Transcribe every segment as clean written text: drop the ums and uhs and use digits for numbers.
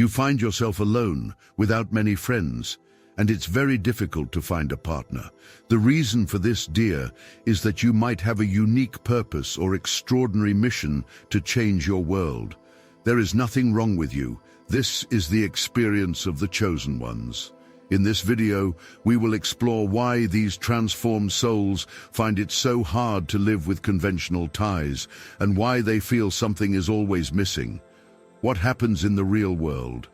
You find yourself alone, without many friends, and it's very difficult to find a partner. The reason for this, dear, is that you might have a unique purpose or extraordinary mission to change your world. There is nothing wrong with you. This is the experience of the chosen ones. In this video, we will explore why these transformed souls find it so hard to live with conventional ties, and why they feel something is always missing. What happens in the real world?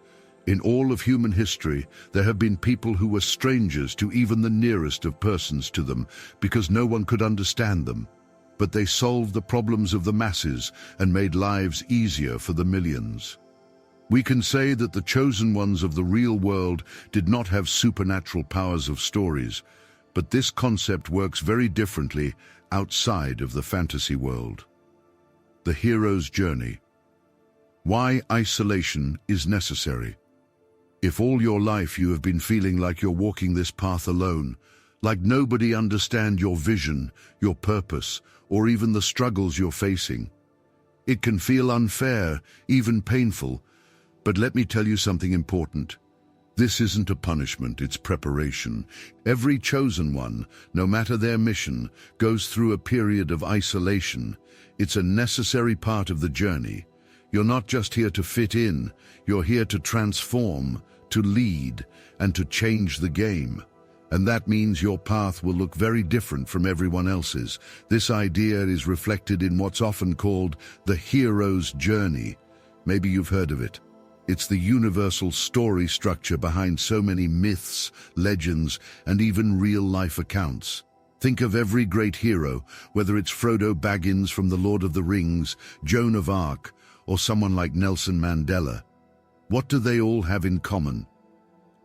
In all of human history, there have been people who were strangers to even the nearest of persons to them, because no one could understand them. But they solved the problems of the masses and made lives easier for the millions. We can say that the chosen ones of the real world did not have supernatural powers of stories, but this concept works very differently outside of the fantasy world. The hero's journey. Why isolation is necessary. If all your life you have been feeling like you're walking this path alone, like nobody understands your vision, your purpose, or even the struggles you're facing, it can feel unfair, even painful. But let me tell you something important. This isn't a punishment, it's preparation. Every chosen one, no matter their mission, goes through a period of isolation. It's a necessary part of the journey. You're not just here to fit in, you're here to transform, to lead, and to change the game. And that means your path will look very different from everyone else's. This idea is reflected in what's often called the hero's journey. Maybe you've heard of it. It's the universal story structure behind so many myths, legends, and even real-life accounts. Think of every great hero, whether it's Frodo Baggins from The Lord of the Rings, Joan of Arc, or someone like Nelson Mandela. What do they all have in common?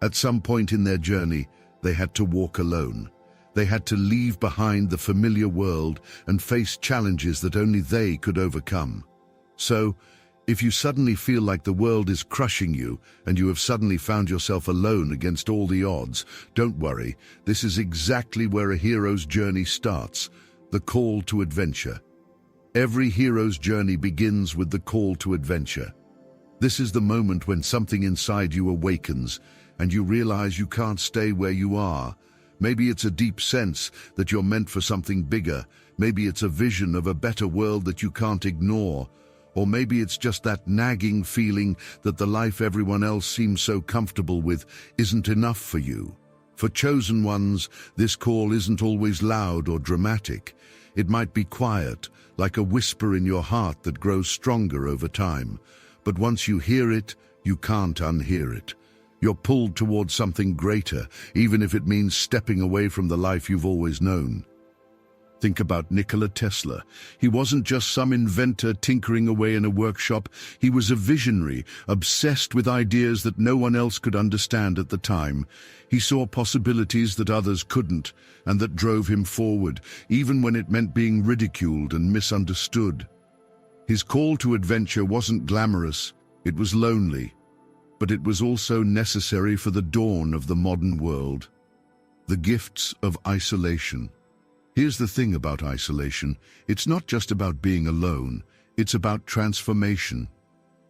At some point in their journey, they had to walk alone. They had to leave behind the familiar world and face challenges that only they could overcome. So, if you suddenly feel like the world is crushing you and you have suddenly found yourself alone against all the odds, don't worry. This is exactly where a hero's journey starts, the call to adventure. Every hero's journey begins with the call to adventure. This is the moment when something inside you awakens and you realize you can't stay where you are. Maybe it's a deep sense that you're meant for something bigger. Maybe it's a vision of a better world that you can't ignore. Or maybe it's just that nagging feeling that the life everyone else seems so comfortable with isn't enough for you. For chosen ones, this call isn't always loud or dramatic. It might be quiet, like a whisper in your heart that grows stronger over time. But once you hear it, you can't unhear it. You're pulled towards something greater, even if it means stepping away from the life you've always known. Think about Nikola Tesla. He wasn't just some inventor tinkering away in a workshop. He was a visionary, obsessed with ideas that no one else could understand at the time. He saw possibilities that others couldn't, and that drove him forward, even when it meant being ridiculed and misunderstood. His call to adventure wasn't glamorous, it was lonely, but it was also necessary for the dawn of the modern world. The gifts of isolation. Here's the thing about isolation. It's not just about being alone, it's about transformation.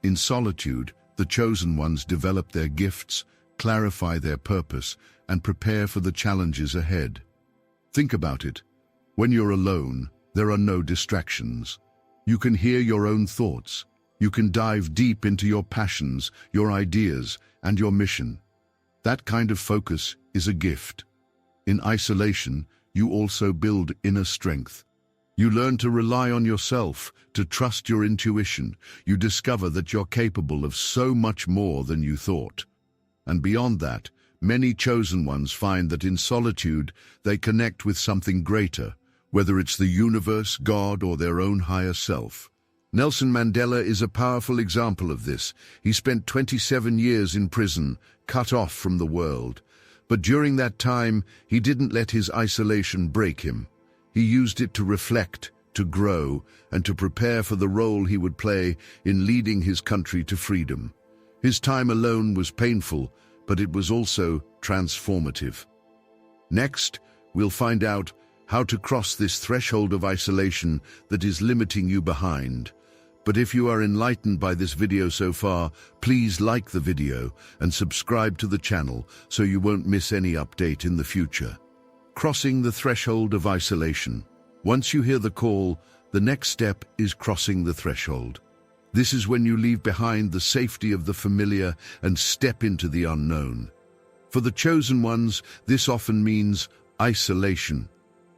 In solitude, the chosen ones develop their gifts, clarify their purpose, and prepare for the challenges ahead. Think about it. When you're alone, there are no distractions. You can hear your own thoughts. You can dive deep into your passions, your ideas, and your mission. That kind of focus is a gift. In isolation, you also build inner strength. You learn to rely on yourself, to trust your intuition. You discover that you're capable of so much more than you thought. And beyond that, many chosen ones find that in solitude, they connect with something greater, whether it's the universe, God, or their own higher self. Nelson Mandela is a powerful example of this. He spent 27 years in prison, cut off from the world. But during that time, he didn't let his isolation break him. He used it to reflect, to grow, and to prepare for the role he would play in leading his country to freedom. His time alone was painful, but it was also transformative. Next, we'll find out how to cross this threshold of isolation that is limiting you behind. But if you are enlightened by this video so far, please like the video and subscribe to the channel so you won't miss any update in the future. Crossing the threshold of isolation. Once you hear the call, the next step is crossing the threshold. This is when you leave behind the safety of the familiar and step into the unknown. For the chosen ones, this often means isolation.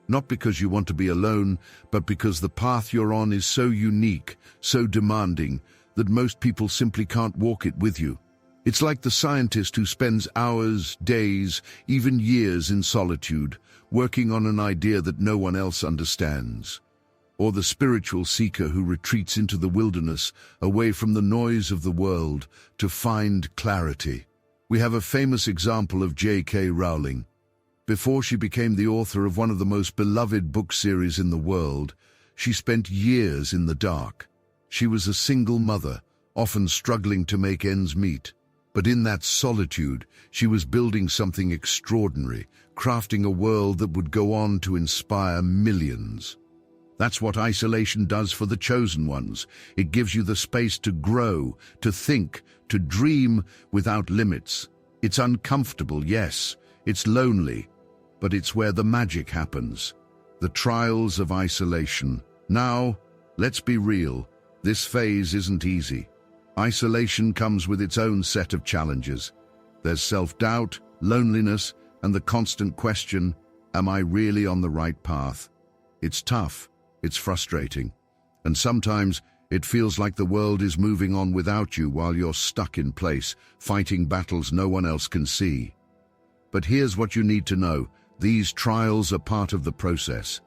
Not because you want to be alone, but because the path you're on is so unique, so demanding, that most people simply can't walk it with you. It's like the scientist who spends hours, days, even years in solitude, working on an idea that no one else understands. Or the spiritual seeker who retreats into the wilderness, away from the noise of the world, to find clarity. We have a famous example of J.K. Rowling. Before she became the author of one of the most beloved book series in the world, she spent years in the dark. She was a single mother, often struggling to make ends meet. But in that solitude, she was building something extraordinary, crafting a world that would go on to inspire millions. That's what isolation does for the chosen ones. It gives you the space to grow, to think, to dream without limits. It's uncomfortable, yes. It's lonely. But it's where the magic happens. The trials of isolation. Now, let's be real. This phase isn't easy. Isolation comes with its own set of challenges. There's self-doubt, loneliness, and the constant question, am I really on the right path? It's tough, it's frustrating, and sometimes it feels like the world is moving on without you while you're stuck in place, fighting battles no one else can see. But here's what you need to know. These trials are part of the process.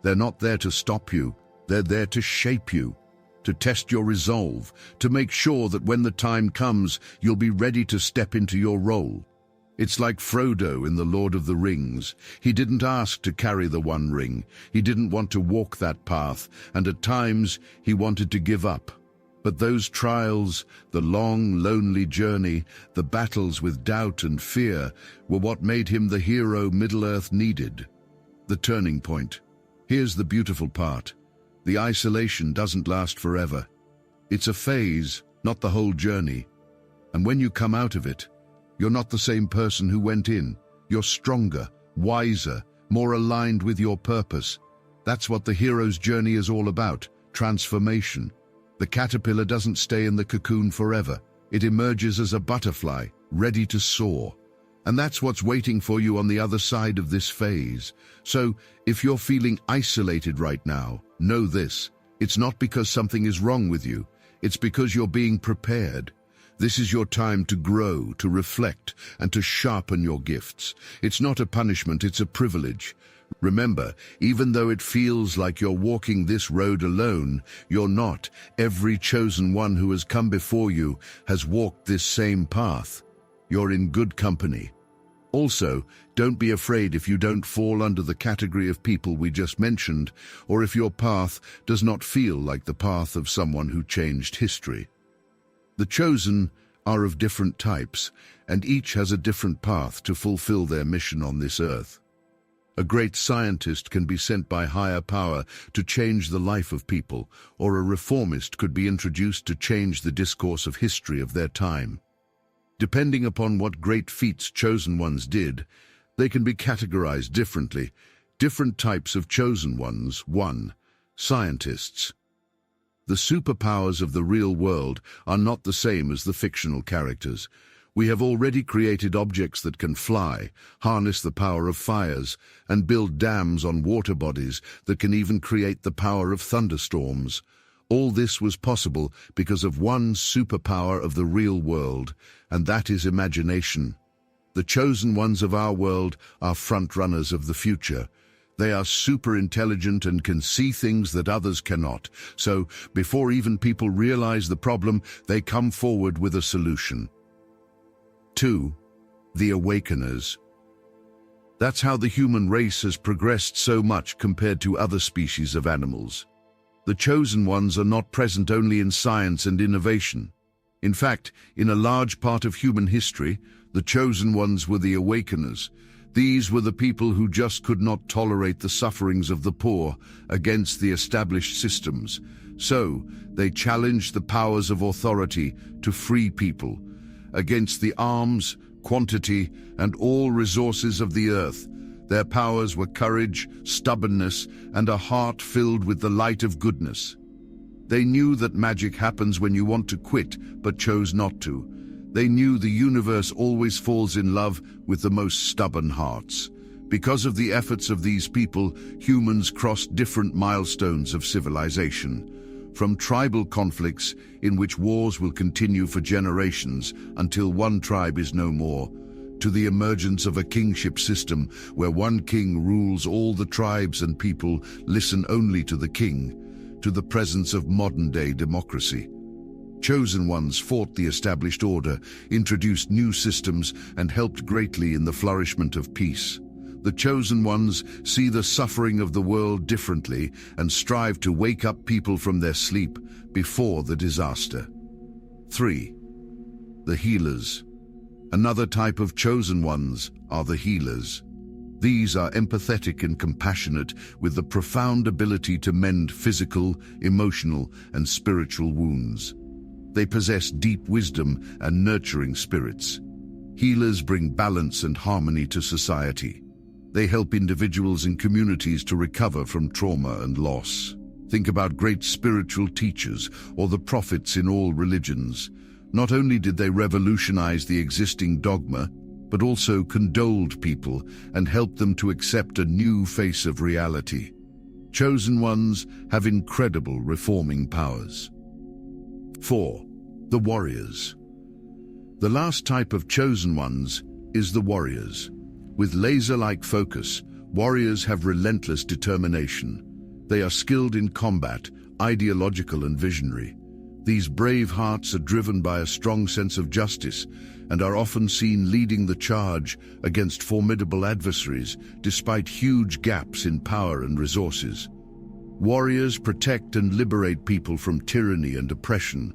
They're not there to stop you, they're there to shape you, to test your resolve, to make sure that when the time comes, you'll be ready to step into your role. It's like Frodo in The Lord of the Rings. He didn't ask to carry the One Ring. He didn't want to walk that path, and at times he wanted to give up. But those trials, the long, lonely journey, the battles with doubt and fear, were what made him the hero Middle-earth needed. The turning point. Here's the beautiful part. The isolation doesn't last forever. It's a phase, not the whole journey. And when you come out of it, you're not the same person who went in. You're stronger, wiser, more aligned with your purpose. That's what the hero's journey is all about, transformation. The caterpillar doesn't stay in the cocoon forever. It emerges as a butterfly, ready to soar. And that's what's waiting for you on the other side of this phase. So, if you're feeling isolated right now, know this. It's not because something is wrong with you. It's because you're being prepared. This is your time to grow, to reflect, and to sharpen your gifts. It's not a punishment, it's a privilege. Remember, even though it feels like you're walking this road alone, you're not. Every chosen one who has come before you has walked this same path. You're in good company. Also, don't be afraid if you don't fall under the category of people we just mentioned, or if your path does not feel like the path of someone who changed history. The chosen are of different types, and each has a different path to fulfill their mission on this earth. A great scientist can be sent by higher power to change the life of people, or a reformist could be introduced to change the discourse of history of their time. Depending upon what great feats chosen ones did, they can be categorized differently. Different types of chosen ones. 1. Scientists. The superpowers of the real world are not the same as the fictional characters. We have already created objects that can fly, harness the power of fires, and build dams on water bodies that can even create the power of thunderstorms. All this was possible because of one superpower of the real world, and that is imagination. The chosen ones of our world are front-runners of the future. They are super intelligent and can see things that others cannot. So, before even people realize the problem, they come forward with a solution. 2. The Awakeners. That's how the human race has progressed so much compared to other species of animals. The chosen ones are not present only in science and innovation. In fact, in a large part of human history, the chosen ones were the Awakeners. These were the people who just could not tolerate the sufferings of the poor against the established systems. So, they challenged the powers of authority to free people against the arms, quantity, and all resources of the earth. Their powers were courage, stubbornness, and a heart filled with the light of goodness. They knew that magic happens when you want to quit, but chose not to. They knew the universe always falls in love with the most stubborn hearts. Because of the efforts of these people, humans crossed different milestones of civilization. From tribal conflicts, in which wars will continue for generations until one tribe is no more, to the emergence of a kingship system where one king rules all the tribes and people listen only to the king, to the presence of modern-day democracy. Chosen ones fought the established order, introduced new systems, and helped greatly in the flourishment of peace. The chosen ones see the suffering of the world differently and strive to wake up people from their sleep before the disaster. 3. The healers. Another type of chosen ones are the healers. These are empathetic and compassionate, with the profound ability to mend physical, emotional, and spiritual wounds. They possess deep wisdom and nurturing spirits. Healers bring balance and harmony to society. They help individuals and communities to recover from trauma and loss. Think about great spiritual teachers or the prophets in all religions. Not only did they revolutionize the existing dogma, but also condoled people and helped them to accept a new face of reality. Chosen ones have incredible reforming powers. 4. The warriors. The last type of chosen ones is the warriors. With laser-like focus, warriors have relentless determination. They are skilled in combat, ideological and visionary. These brave hearts are driven by a strong sense of justice and are often seen leading the charge against formidable adversaries despite huge gaps in power and resources. Warriors protect and liberate people from tyranny and oppression.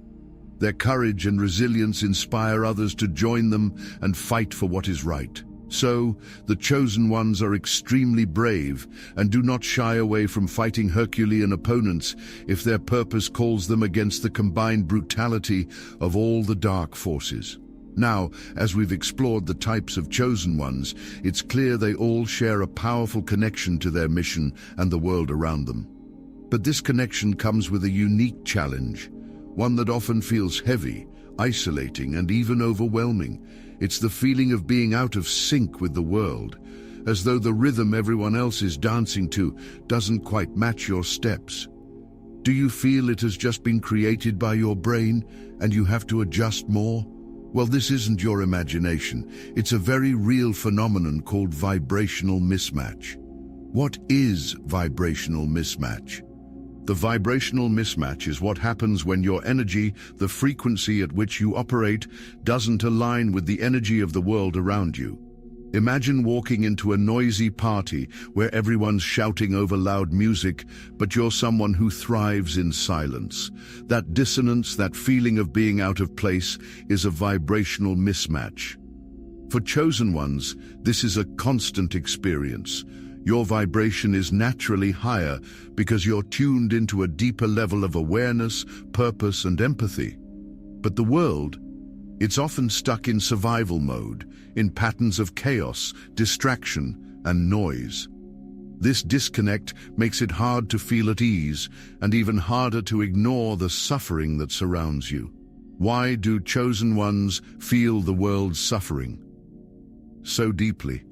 Their courage and resilience inspire others to join them and fight for what is right. So, the chosen ones are extremely brave and do not shy away from fighting Herculean opponents if their purpose calls them against the combined brutality of all the dark forces. Now, as we've explored the types of chosen ones, it's clear they all share a powerful connection to their mission and the world around them. But this connection comes with a unique challenge, one that often feels heavy, isolating, and even overwhelming. It's the feeling of being out of sync with the world, as though the rhythm everyone else is dancing to doesn't quite match your steps. Do you feel it has just been created by your brain and you have to adjust more? Well, this isn't your imagination. It's a very real phenomenon called vibrational mismatch. What is vibrational mismatch? The vibrational mismatch is what happens when your energy, the frequency at which you operate, doesn't align with the energy of the world around you. Imagine walking into a noisy party where everyone's shouting over loud music, but you're someone who thrives in silence. That dissonance, that feeling of being out of place, is a vibrational mismatch. For chosen ones, this is a constant experience. Your vibration is naturally higher because you're tuned into a deeper level of awareness, purpose, and empathy. But the world, it's often stuck in survival mode, in patterns of chaos, distraction, and noise. This disconnect makes it hard to feel at ease and even harder to ignore the suffering that surrounds you. Why do chosen ones feel the world's suffering so deeply?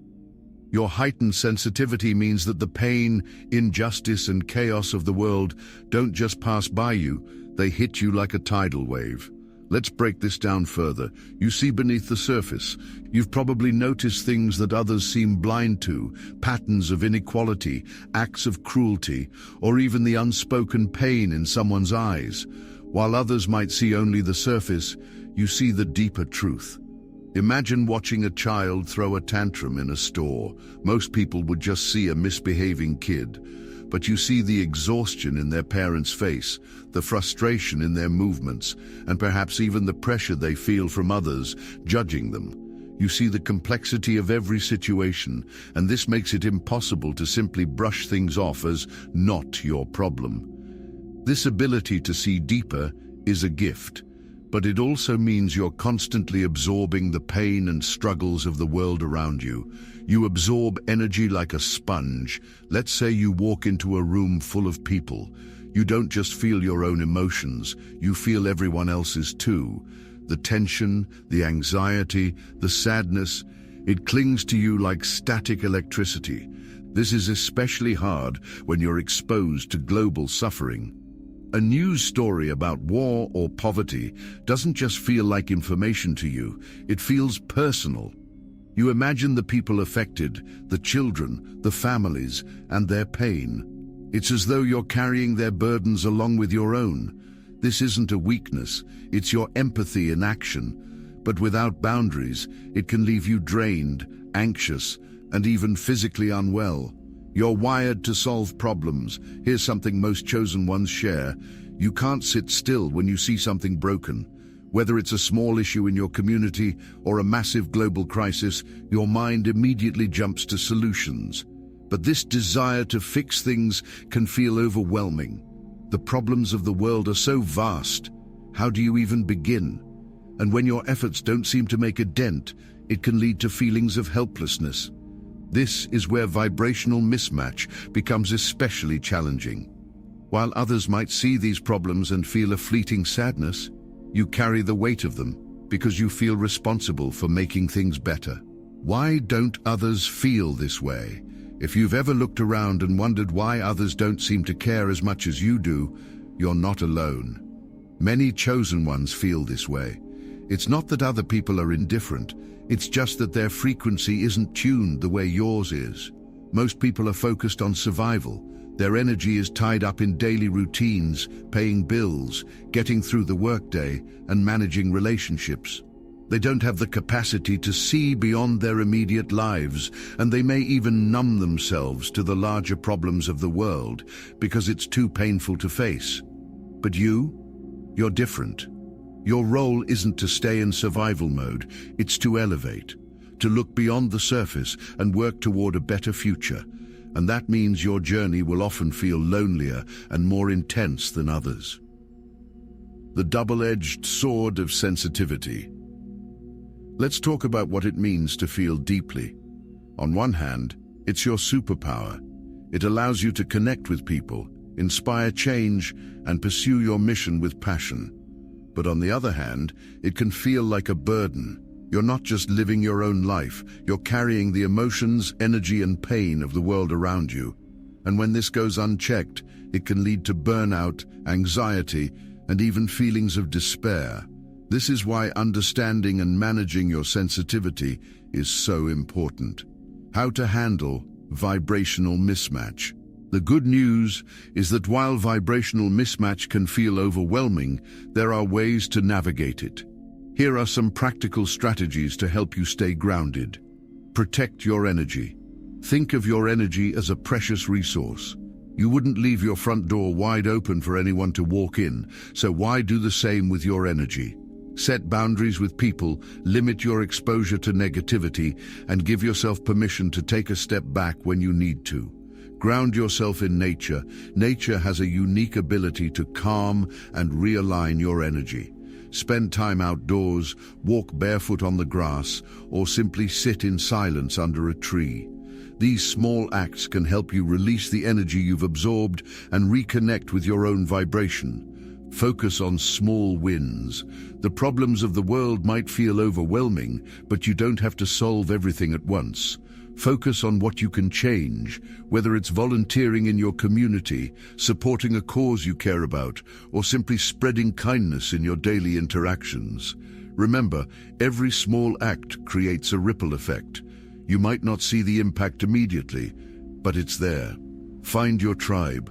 Your heightened sensitivity means that the pain, injustice, and chaos of the world don't just pass by you, they hit you like a tidal wave. Let's break this down further. You see beneath the surface. You've probably noticed things that others seem blind to, patterns of inequality, acts of cruelty, or even the unspoken pain in someone's eyes. While others might see only the surface, you see the deeper truth. Imagine watching a child throw a tantrum in a store. Most people would just see a misbehaving kid, but you see the exhaustion in their parents' face, the frustration in their movements, and perhaps even the pressure they feel from others judging them. You see the complexity of every situation, and this makes it impossible to simply brush things off as not your problem. This ability to see deeper is a gift, but it also means you're constantly absorbing the pain and struggles of the world around you. You absorb energy like a sponge. Let's say you walk into a room full of people. You don't just feel your own emotions, you feel everyone else's too. The tension, the anxiety, the sadness, it clings to you like static electricity. This is especially hard when you're exposed to global suffering. A news story about war or poverty doesn't just feel like information to you, it feels personal. You imagine the people affected, the children, the families, and their pain. It's as though you're carrying their burdens along with your own. This isn't a weakness, it's your empathy in action. But without boundaries, it can leave you drained, anxious, and even physically unwell. You're wired to solve problems. Here's something most chosen ones share. You can't sit still when you see something broken. Whether it's a small issue in your community or a massive global crisis, your mind immediately jumps to solutions. But this desire to fix things can feel overwhelming. The problems of the world are so vast. How do you even begin? And when your efforts don't seem to make a dent, it can lead to feelings of helplessness. This is where vibrational mismatch becomes especially challenging. While others might see these problems and feel a fleeting sadness, you carry the weight of them because you feel responsible for making things better. Why don't others feel this way? If you've ever looked around and wondered why others don't seem to care as much as you do, you're not alone. Many chosen ones feel this way. It's not that other people are indifferent, it's just that their frequency isn't tuned the way yours is. Most people are focused on survival. Their energy is tied up in daily routines, paying bills, getting through the workday, and managing relationships. They don't have the capacity to see beyond their immediate lives, and they may even numb themselves to the larger problems of the world because it's too painful to face. But you're different. Your role isn't to stay in survival mode, it's to elevate, to look beyond the surface and work toward a better future. And that means your journey will often feel lonelier and more intense than others. The double-edged sword of sensitivity. Let's talk about what it means to feel deeply. On one hand, it's your superpower. It allows you to connect with people, inspire change, and pursue your mission with passion. But on the other hand, it can feel like a burden. You're not just living your own life, you're carrying the emotions, energy, and pain of the world around you. And when this goes unchecked, it can lead to burnout, anxiety, and even feelings of despair. This is why understanding and managing your sensitivity is so important. How to handle vibrational mismatch. The good news is that while vibrational mismatch can feel overwhelming, there are ways to navigate it. Here are some practical strategies to help you stay grounded. Protect your energy. Think of your energy as a precious resource. You wouldn't leave your front door wide open for anyone to walk in, so why do the same with your energy? Set boundaries with people, limit your exposure to negativity, and give yourself permission to take a step back when you need to. Ground yourself in nature. Nature has a unique ability to calm and realign your energy. Spend time outdoors, walk barefoot on the grass, or simply sit in silence under a tree. These small acts can help you release the energy you've absorbed and reconnect with your own vibration. Focus on small wins. The problems of the world might feel overwhelming, but you don't have to solve everything at once. Focus on what you can change, whether it's volunteering in your community, supporting a cause you care about, or simply spreading kindness in your daily interactions. Remember, every small act creates a ripple effect. You might not see the impact immediately, but it's there. Find your tribe.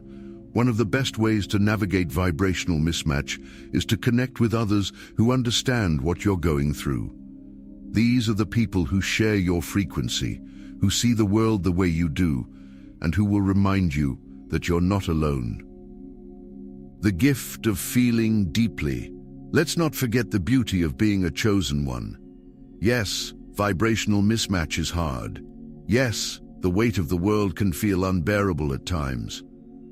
One of the best ways to navigate vibrational mismatch is to connect with others who understand what you're going through. These are the people who share your frequency, who see the world the way you do, and who will remind you that you're not alone. The gift of feeling deeply. Let's not forget the beauty of being a chosen one. Yes, vibrational mismatch is hard. Yes, the weight of the world can feel unbearable at times.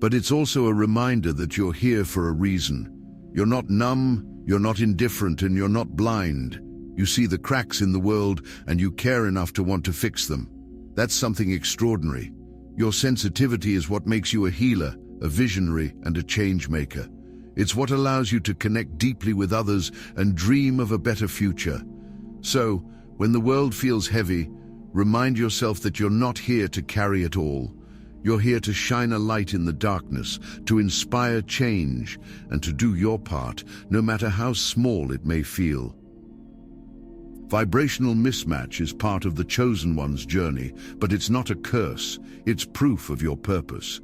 But it's also a reminder that you're here for a reason. You're not numb, you're not indifferent, and you're not blind. You see the cracks in the world and you care enough to want to fix them. That's something extraordinary. Your sensitivity is what makes you a healer, a visionary, and a change maker. It's what allows you to connect deeply with others and dream of a better future. So, when the world feels heavy, remind yourself that you're not here to carry it all. You're here to shine a light in the darkness, to inspire change, and to do your part, no matter how small it may feel. Vibrational mismatch is part of the chosen one's journey, but it's not a curse, it's proof of your purpose.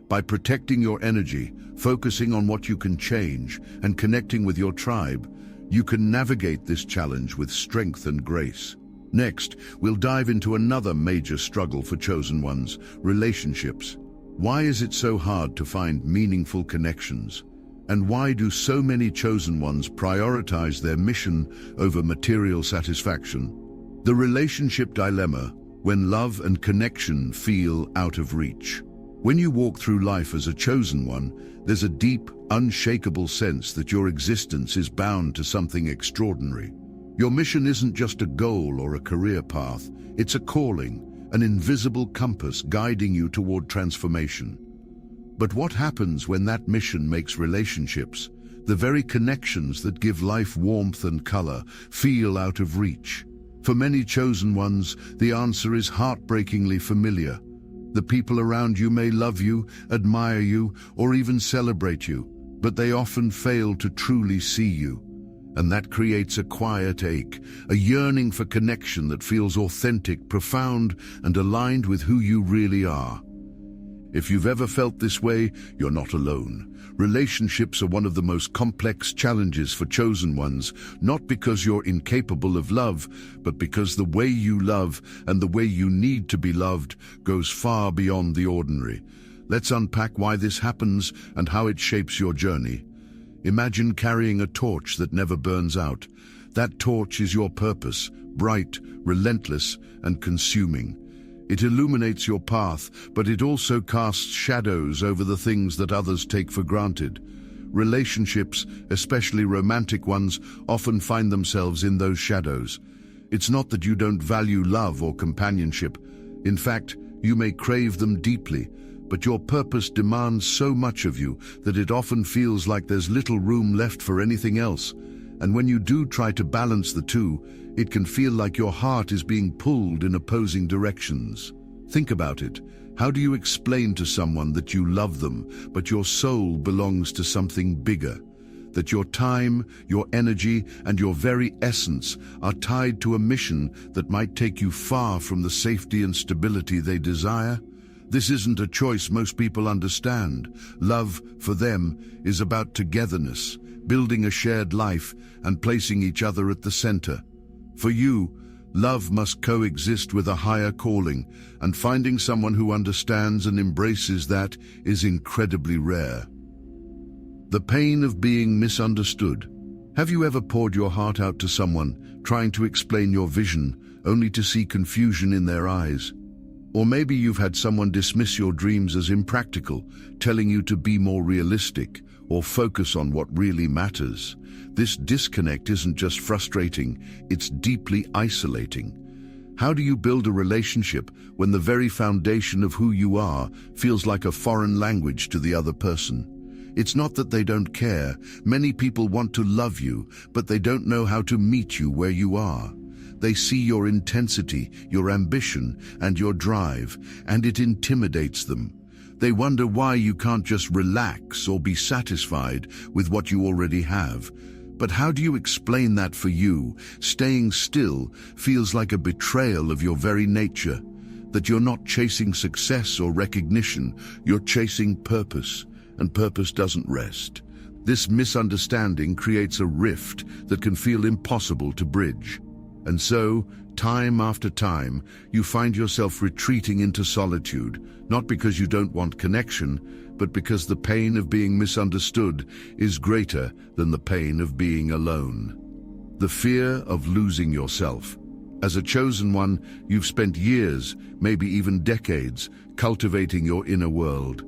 By protecting your energy, focusing on what you can change, and connecting with your tribe, you can navigate this challenge with strength and grace. Next, we'll dive into another major struggle for chosen ones: relationships. Why is it so hard to find meaningful connections? And why do so many chosen ones prioritize their mission over material satisfaction? The relationship dilemma, when love and connection feel out of reach. When you walk through life as a chosen one, there's a deep, unshakable sense that your existence is bound to something extraordinary. Your mission isn't just a goal or a career path, it's a calling, an invisible compass guiding you toward transformation. But what happens when that mission makes relationships, the very connections that give life warmth and color, feel out of reach? For many chosen ones, the answer is heartbreakingly familiar. The people around you may love you, admire you, or even celebrate you, but they often fail to truly see you. And that creates a quiet ache, a yearning for connection that feels authentic, profound, and aligned with who you really are. If you've ever felt this way, you're not alone. Relationships are one of the most complex challenges for chosen ones, not because you're incapable of love, but because the way you love and the way you need to be loved goes far beyond the ordinary. Let's unpack why this happens and how it shapes your journey. Imagine carrying a torch that never burns out. That torch is your purpose, bright, relentless, and consuming. It illuminates your path, but it also casts shadows over the things that others take for granted. Relationships, especially romantic ones, often find themselves in those shadows. It's not that you don't value love or companionship. In fact, you may crave them deeply, but your purpose demands so much of you that it often feels like there's little room left for anything else. And when you do try to balance the two, it can feel like your heart is being pulled in opposing directions. Think about it. How do you explain to someone that you love them, but your soul belongs to something bigger? That your time, your energy, and your very essence are tied to a mission that might take you far from the safety and stability they desire? This isn't a choice most people understand. Love, for them, is about togetherness, building a shared life, and placing each other at the center. For you, love must coexist with a higher calling, and finding someone who understands and embraces that is incredibly rare. The pain of being misunderstood. Have you ever poured your heart out to someone, trying to explain your vision, only to see confusion in their eyes? Or maybe you've had someone dismiss your dreams as impractical, telling you to be more realistic or focus on what really matters. This disconnect isn't just frustrating, it's deeply isolating. How do you build a relationship when the very foundation of who you are feels like a foreign language to the other person? It's not that they don't care. Many people want to love you, but they don't know how to meet you where you are. They see your intensity, your ambition, and your drive, and it intimidates them. They wonder why you can't just relax or be satisfied with what you already have. But how do you explain that for you? Staying still feels like a betrayal of your very nature. That you're not chasing success or recognition, you're chasing purpose, and purpose doesn't rest. This misunderstanding creates a rift that can feel impossible to bridge. And so, time after time, you find yourself retreating into solitude, not because you don't want connection, but because the pain of being misunderstood is greater than the pain of being alone. The fear of losing yourself. As a chosen one, you've spent years, maybe even decades, cultivating your inner world.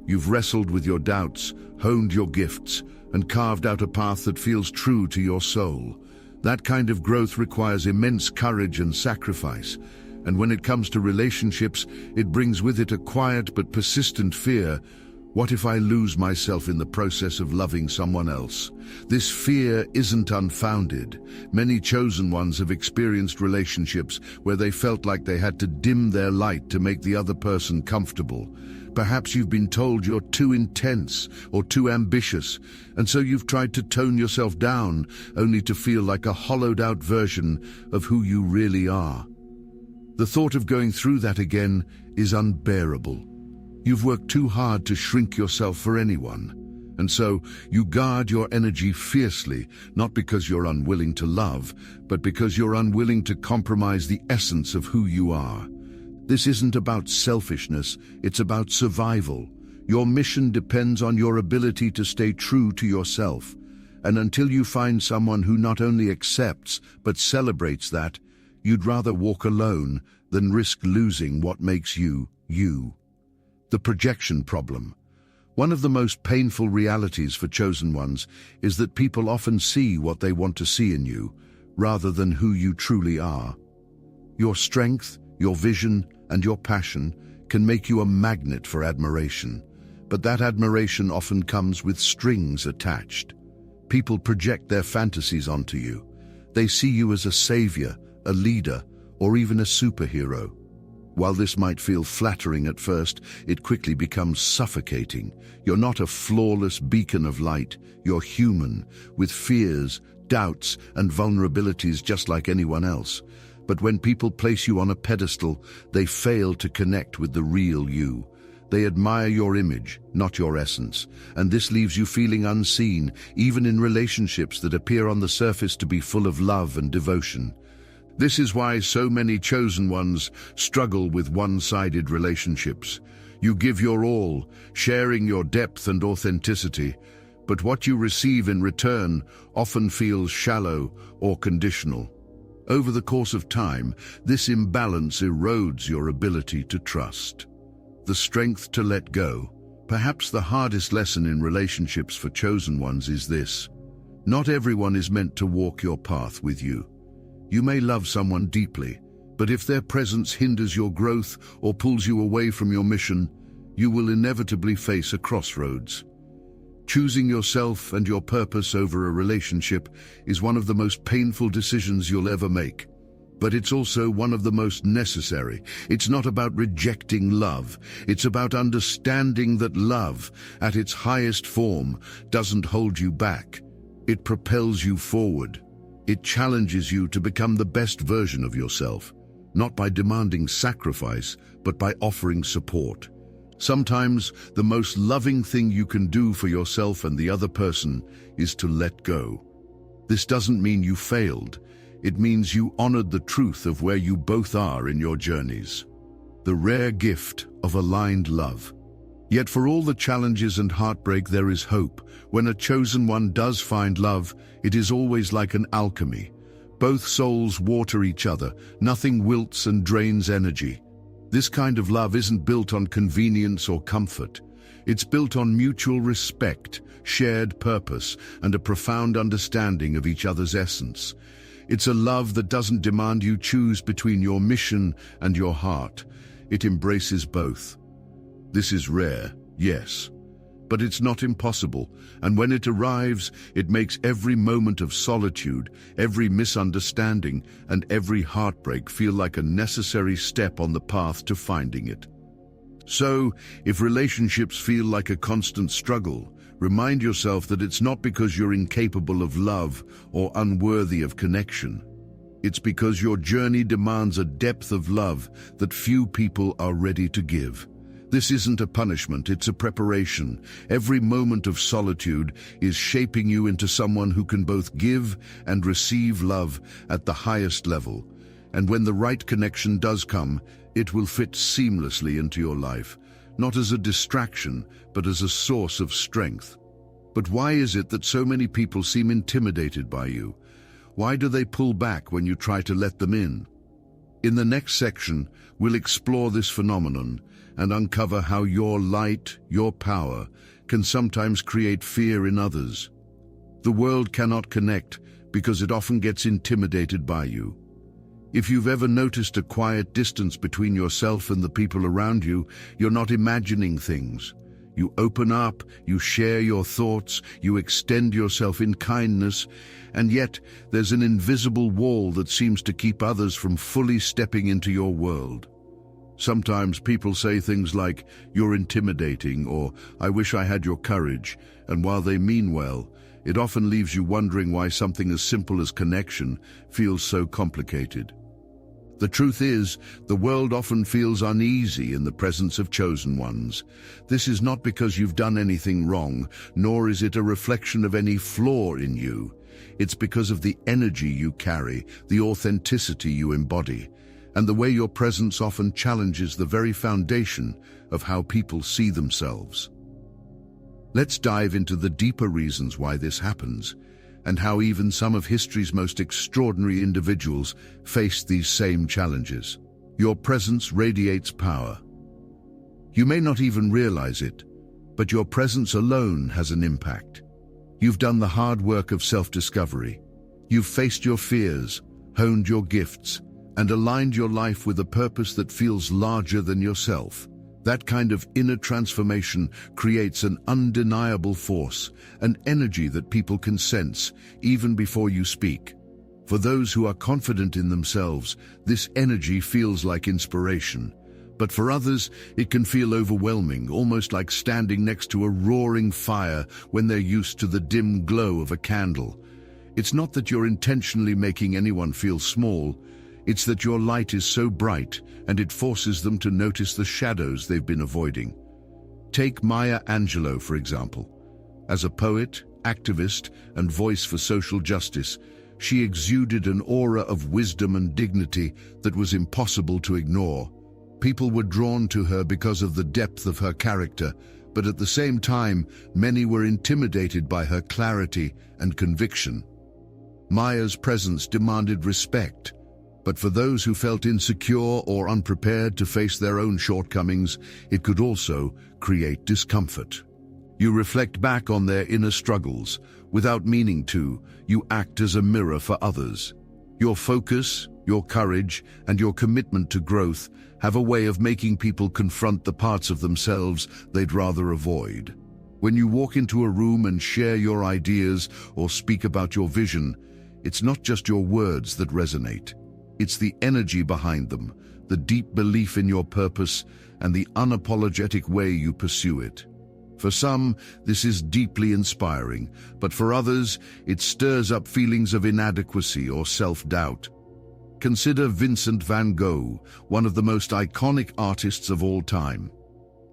You've wrestled with your doubts, honed your gifts, and carved out a path that feels true to your soul. That kind of growth requires immense courage and sacrifice, and when it comes to relationships, it brings with it a quiet but persistent fear. What if I lose myself in the process of loving someone else? This fear isn't unfounded. Many chosen ones have experienced relationships where they felt like they had to dim their light to make the other person comfortable. Perhaps you've been told you're too intense or too ambitious, and so you've tried to tone yourself down, only to feel like a hollowed-out version of who you really are. The thought of going through that again is unbearable. You've worked too hard to shrink yourself for anyone, and so you guard your energy fiercely, not because you're unwilling to love, but because you're unwilling to compromise the essence of who you are. This isn't about selfishness, it's about survival. Your mission depends on your ability to stay true to yourself, and until you find someone who not only accepts but celebrates that, you'd rather walk alone than risk losing what makes you, you. The projection problem. One of the most painful realities for chosen ones is that people often see what they want to see in you, rather than who you truly are. Your strength, your vision, and your passion can make you a magnet for admiration, but that admiration often comes with strings attached. People project their fantasies onto you. They see you as a savior, a leader, or even a superhero. While this might feel flattering at first, it quickly becomes suffocating. You're not a flawless beacon of light. You're human, with fears, doubts, and vulnerabilities just like anyone else. But when people place you on a pedestal, they fail to connect with the real you. They admire your image, not your essence, and this leaves you feeling unseen, even in relationships that appear on the surface to be full of love and devotion. This is why so many chosen ones struggle with one-sided relationships. You give your all, sharing your depth and authenticity, but what you receive in return often feels shallow or conditional. Over the course of time, this imbalance erodes your ability to trust. The strength to let go. Perhaps the hardest lesson in relationships for chosen ones is this: not everyone is meant to walk your path with you. You may love someone deeply, but if their presence hinders your growth or pulls you away from your mission, you will inevitably face a crossroads. Choosing yourself and your purpose over a relationship is one of the most painful decisions you'll ever make. But it's also one of the most necessary. It's not about rejecting love. It's about understanding that love, at its highest form, doesn't hold you back. It propels you forward. It challenges you to become the best version of yourself, not by demanding sacrifice, but by offering support. Sometimes the most loving thing you can do for yourself and the other person is to let go. This doesn't mean you failed. It means you honored the truth of where you both are in your journeys. The rare gift of aligned love. Yet for all the challenges and heartbreak, there is hope. When a chosen one does find love, it is always like an alchemy. Both souls water each other. Nothing wilts and drains energy. This kind of love isn't built on convenience or comfort. It's built on mutual respect, shared purpose, and a profound understanding of each other's essence. It's a love that doesn't demand you choose between your mission and your heart. It embraces both. This is rare, yes, but it's not impossible, and when it arrives, it makes every moment of solitude, every misunderstanding, and every heartbreak feel like a necessary step on the path to finding it. So, if relationships feel like a constant struggle, remind yourself that it's not because you're incapable of love or unworthy of connection. It's because your journey demands a depth of love that few people are ready to give. This isn't a punishment, it's a preparation. Every moment of solitude is shaping you into someone who can both give and receive love at the highest level. And when the right connection does come, it will fit seamlessly into your life, not as a distraction, but as a source of strength. But why is it that so many people seem intimidated by you? Why do they pull back when you try to let them in? In the next section, we'll explore this phenomenon and uncover how your light, your power, can sometimes create fear in others. The world cannot connect because it often gets intimidated by you. If you've ever noticed a quiet distance between yourself and the people around you, you're not imagining things. You open up, you share your thoughts, you extend yourself in kindness, and yet there's an invisible wall that seems to keep others from fully stepping into your world. Sometimes people say things like, "You're intimidating," or "I wish I had your courage," and while they mean well, it often leaves you wondering why something as simple as connection feels so complicated. The truth is, the world often feels uneasy in the presence of chosen ones. This is not because you've done anything wrong, nor is it a reflection of any flaw in you. It's because of the energy you carry, the authenticity you embody, and the way your presence often challenges the very foundation of how people see themselves. Let's dive into the deeper reasons why this happens, and how even some of history's most extraordinary individuals faced these same challenges. Your presence radiates power. You may not even realize it, but your presence alone has an impact. You've done the hard work of self-discovery. You've faced your fears, honed your gifts, and aligned your life with a purpose that feels larger than yourself. That kind of inner transformation creates an undeniable force, an energy that people can sense, even before you speak. For those who are confident in themselves, this energy feels like inspiration. But for others, it can feel overwhelming, almost like standing next to a roaring fire when they're used to the dim glow of a candle. It's not that you're intentionally making anyone feel small. It's that your light is so bright, and it forces them to notice the shadows they've been avoiding. Take Maya Angelou, for example. As a poet, activist, and voice for social justice, she exuded an aura of wisdom and dignity that was impossible to ignore. People were drawn to her because of the depth of her character, but at the same time, many were intimidated by her clarity and conviction. Maya's presence demanded respect, but for those who felt insecure or unprepared to face their own shortcomings, it could also create discomfort. You reflect back on their inner struggles. Without meaning to, you act as a mirror for others. Your focus, your courage, and your commitment to growth have a way of making people confront the parts of themselves they'd rather avoid. When you walk into a room and share your ideas or speak about your vision, it's not just your words that resonate. It's the energy behind them, the deep belief in your purpose, and the unapologetic way you pursue it. For some, this is deeply inspiring, but for others, it stirs up feelings of inadequacy or self-doubt. Consider Vincent van Gogh, one of the most iconic artists of all time.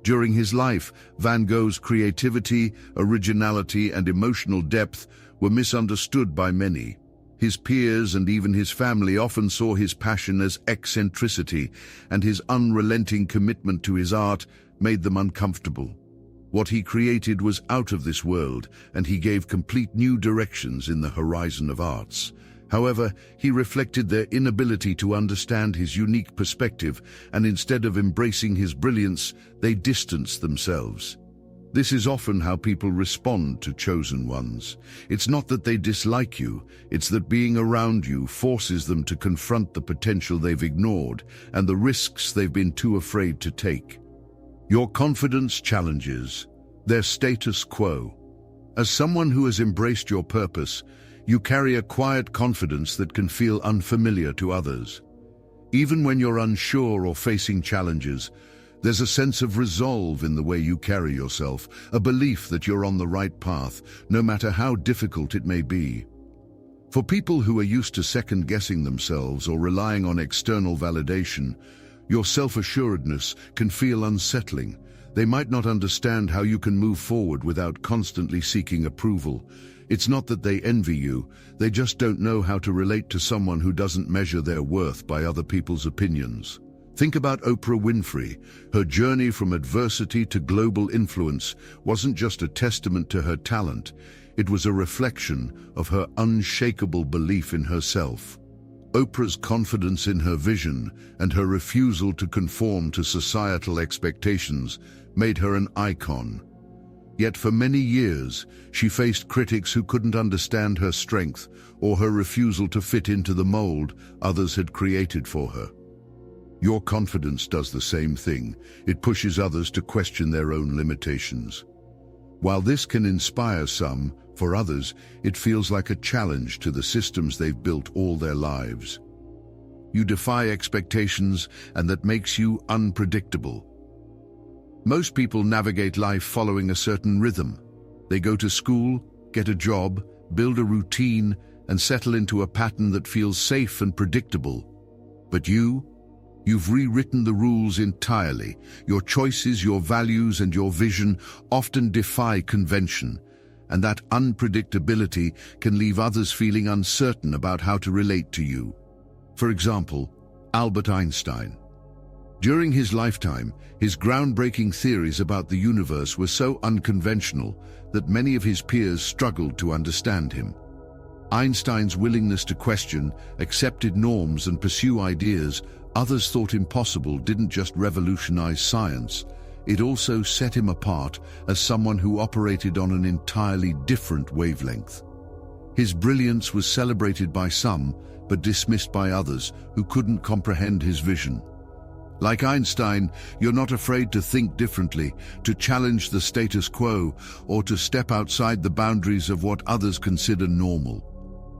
During his life, Van Gogh's creativity, originality, and emotional depth were misunderstood by many. His peers and even his family often saw his passion as eccentricity, and his unrelenting commitment to his art made them uncomfortable. What he created was out of this world, and he gave complete new directions in the horizon of arts. However, he reflected their inability to understand his unique perspective, and instead of embracing his brilliance, they distanced themselves. This is often how people respond to chosen ones. It's not that they dislike you, it's that being around you forces them to confront the potential they've ignored and the risks they've been too afraid to take. Your confidence challenges their status quo. As someone who has embraced your purpose, you carry a quiet confidence that can feel unfamiliar to others. Even when you're unsure or facing challenges, there's a sense of resolve in the way you carry yourself, a belief that you're on the right path, no matter how difficult it may be. For people who are used to second-guessing themselves or relying on external validation, your self-assuredness can feel unsettling. They might not understand how you can move forward without constantly seeking approval. It's not that they envy you, they just don't know how to relate to someone who doesn't measure their worth by other people's opinions. Think about Oprah Winfrey. Her journey from adversity to global influence wasn't just a testament to her talent, it was a reflection of her unshakable belief in herself. Oprah's confidence in her vision and her refusal to conform to societal expectations made her an icon. Yet for many years, she faced critics who couldn't understand her strength or her refusal to fit into the mold others had created for her. Your confidence does the same thing. It pushes others to question their own limitations. While this can inspire some, for others, it feels like a challenge to the systems they've built all their lives. You defy expectations, and that makes you unpredictable. Most people navigate life following a certain rhythm. They go to school, get a job, build a routine, and settle into a pattern that feels safe and predictable. But you've rewritten the rules entirely. Your choices, your values, and your vision often defy convention, and that unpredictability can leave others feeling uncertain about how to relate to you. For example, Albert Einstein. During his lifetime, his groundbreaking theories about the universe were so unconventional that many of his peers struggled to understand him. Einstein's willingness to question, accepted norms, and pursue ideas others thought impossible didn't just revolutionize science, it also set him apart as someone who operated on an entirely different wavelength. His brilliance was celebrated by some, but dismissed by others who couldn't comprehend his vision. Like Einstein, you're not afraid to think differently, to challenge the status quo, or to step outside the boundaries of what others consider normal.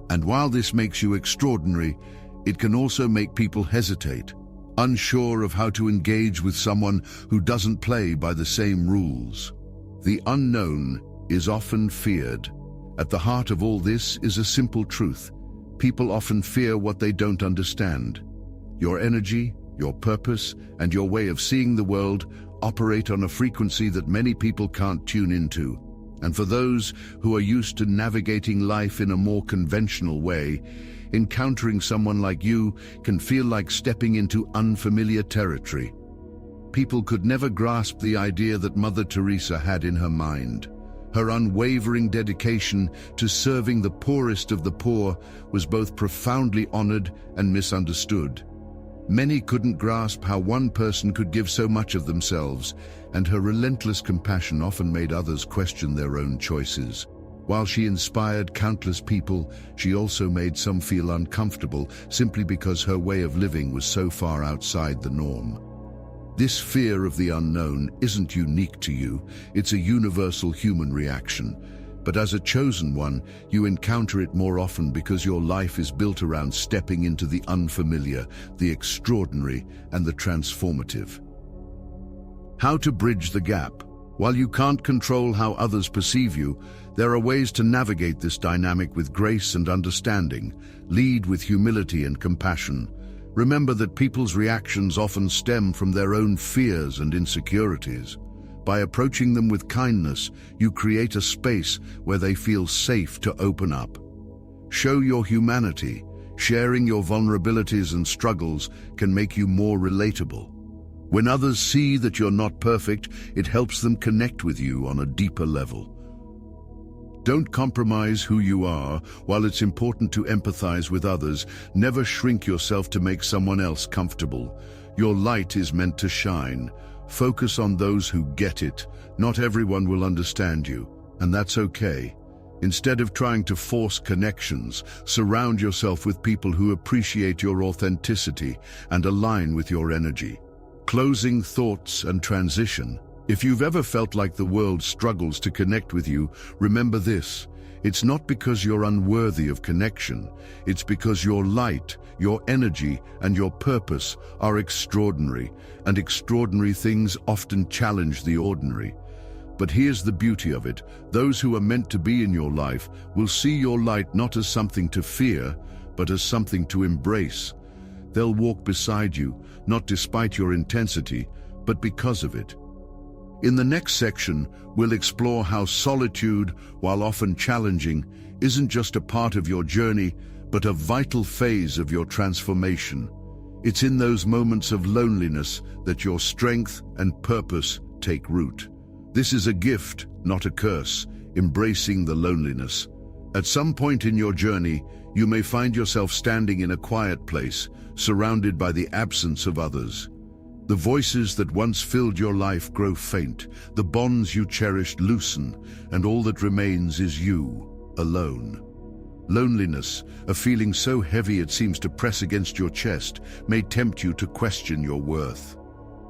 And while this makes you extraordinary, it can also make people hesitate, unsure of how to engage with someone who doesn't play by the same rules. The unknown is often feared. At the heart of all this is a simple truth. People often fear what they don't understand. Your energy, your purpose, and your way of seeing the world operate on a frequency that many people can't tune into. And for those who are used to navigating life in a more conventional way, encountering someone like you can feel like stepping into unfamiliar territory. People could never grasp the idea that Mother Teresa had in her mind. Her unwavering dedication to serving the poorest of the poor was both profoundly honored and misunderstood. Many couldn't grasp how one person could give so much of themselves, and her relentless compassion often made others question their own choices. While she inspired countless people, she also made some feel uncomfortable simply because her way of living was so far outside the norm. This fear of the unknown isn't unique to you, it's a universal human reaction. But as a chosen one, you encounter it more often because your life is built around stepping into the unfamiliar, the extraordinary, and the transformative. How to bridge the gap? While you can't control how others perceive you, there are ways to navigate this dynamic with grace and understanding. Lead with humility and compassion. Remember that people's reactions often stem from their own fears and insecurities. By approaching them with kindness, you create a space where they feel safe to open up. Show your humanity. Sharing your vulnerabilities and struggles can make you more relatable. When others see that you're not perfect, it helps them connect with you on a deeper level. Don't compromise who you are. While it's important to empathize with others, never shrink yourself to make someone else comfortable. Your light is meant to shine. Focus on those who get it. Not everyone will understand you, and that's okay. Instead of trying to force connections, surround yourself with people who appreciate your authenticity and align with your energy. Closing thoughts and transition. If you've ever felt like the world struggles to connect with you, remember this. It's not because you're unworthy of connection. It's because your light, your energy, and your purpose are extraordinary, and extraordinary things often challenge the ordinary. But here's the beauty of it. Those who are meant to be in your life will see your light not as something to fear, but as something to embrace. They'll walk beside you, not despite your intensity, but because of it. In the next section, we'll explore how solitude, while often challenging, isn't just a part of your journey, but a vital phase of your transformation. It's in those moments of loneliness that your strength and purpose take root. This is a gift, not a curse, embracing the loneliness. At some point in your journey, you may find yourself standing in a quiet place, surrounded by the absence of others. The voices that once filled your life grow faint, the bonds you cherished loosen, and all that remains is you, alone. Loneliness, a feeling so heavy it seems to press against your chest, may tempt you to question your worth.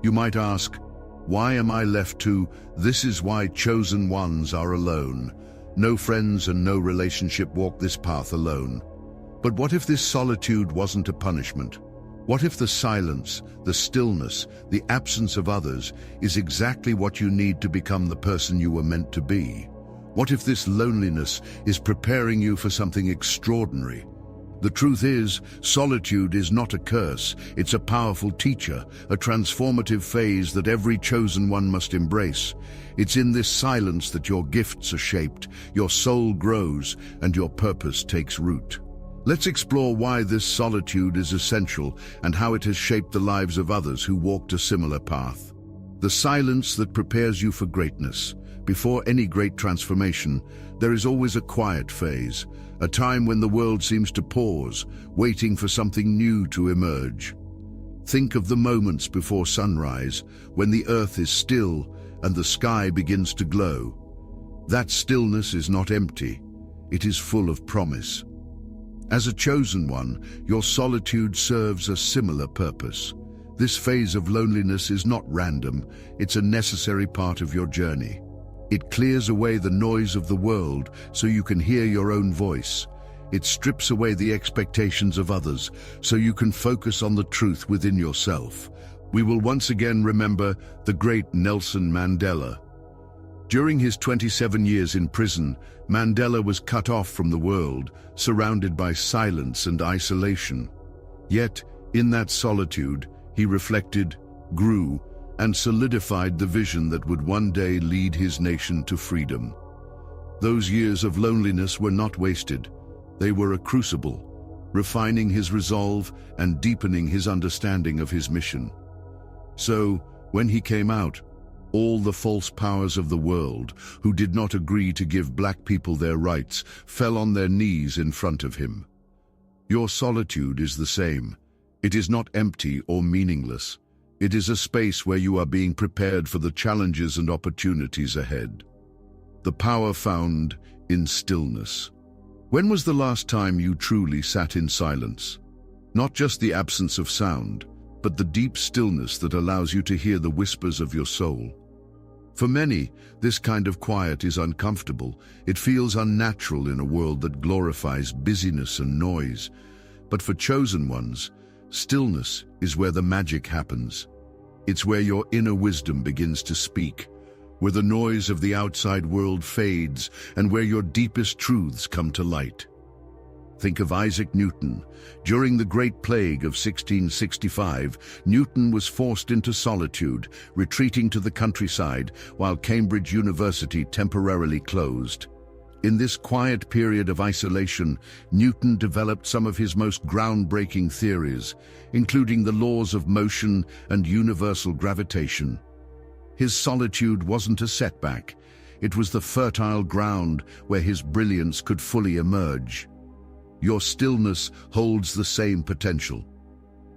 You might ask, why am I left to? This is why chosen ones are alone. No friends and no relationship walk this path alone. But what if this solitude wasn't a punishment? What if the silence, the stillness, the absence of others is exactly what you need to become the person you were meant to be? What if this loneliness is preparing you for something extraordinary? The truth is, solitude is not a curse, it's a powerful teacher, a transformative phase that every chosen one must embrace. It's in this silence that your gifts are shaped, your soul grows, and your purpose takes root. Let's explore why this solitude is essential and how it has shaped the lives of others who walked a similar path. The silence that prepares you for greatness. Before any great transformation, there is always a quiet phase, a time when the world seems to pause, waiting for something new to emerge. Think of the moments before sunrise, when the earth is still and the sky begins to glow. That stillness is not empty, it is full of promise. As a chosen one, your solitude serves a similar purpose. This phase of loneliness is not random, it's a necessary part of your journey. It clears away the noise of the world so you can hear your own voice. It strips away the expectations of others so you can focus on the truth within yourself. We will once again remember the great Nelson Mandela. During his 27 years in prison, Mandela was cut off from the world, surrounded by silence and isolation. Yet, in that solitude, he reflected, grew, and solidified the vision that would one day lead his nation to freedom. Those years of loneliness were not wasted. They were a crucible, refining his resolve and deepening his understanding of his mission. So, when he came out, all the false powers of the world, who did not agree to give black people their rights, fell on their knees in front of him. Your solitude is the same. It is not empty or meaningless. It is a space where you are being prepared for the challenges and opportunities ahead. The power found in stillness. When was the last time you truly sat in silence? Not just the absence of sound, but the deep stillness that allows you to hear the whispers of your soul. For many, this kind of quiet is uncomfortable. It feels unnatural in a world that glorifies busyness and noise. But for chosen ones, stillness is where the magic happens. It's where your inner wisdom begins to speak, where the noise of the outside world fades, and where your deepest truths come to light. Think of Isaac Newton. During the Great Plague of 1665, Newton was forced into solitude, retreating to the countryside while Cambridge University temporarily closed. In this quiet period of isolation, Newton developed some of his most groundbreaking theories, including the laws of motion and universal gravitation. His solitude wasn't a setback. It was the fertile ground where his brilliance could fully emerge. Your stillness holds the same potential.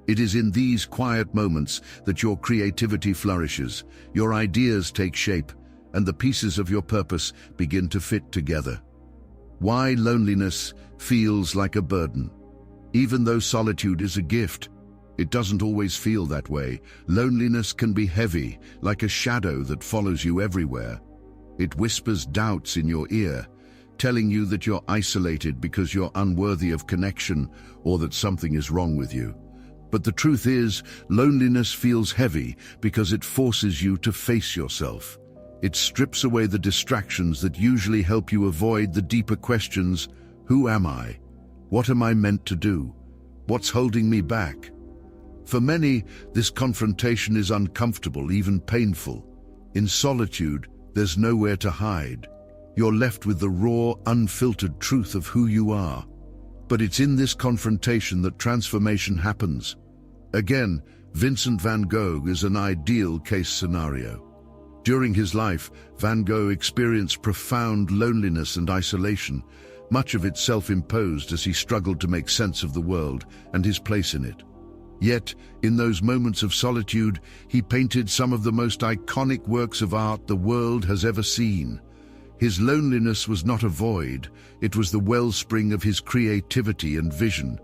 It is in these quiet moments that your creativity flourishes, your ideas take shape, and the pieces of your purpose begin to fit together. Why loneliness feels like a burden? Even though solitude is a gift, it doesn't always feel that way. Loneliness can be heavy, like a shadow that follows you everywhere. It whispers doubts in your ear, telling you that you're isolated because you're unworthy of connection or that something is wrong with you. But the truth is, loneliness feels heavy because it forces you to face yourself. It strips away the distractions that usually help you avoid the deeper questions: who am I? What am I meant to do? What's holding me back? For many, this confrontation is uncomfortable, even painful. In solitude, there's nowhere to hide. You're left with the raw, unfiltered truth of who you are. But it's in this confrontation that transformation happens. Again, Vincent van Gogh is an ideal case scenario. During his life, Van Gogh experienced profound loneliness and isolation, much of it self-imposed as he struggled to make sense of the world and his place in it. Yet, in those moments of solitude, he painted some of the most iconic works of art the world has ever seen. His loneliness was not a void, it was the wellspring of his creativity and vision.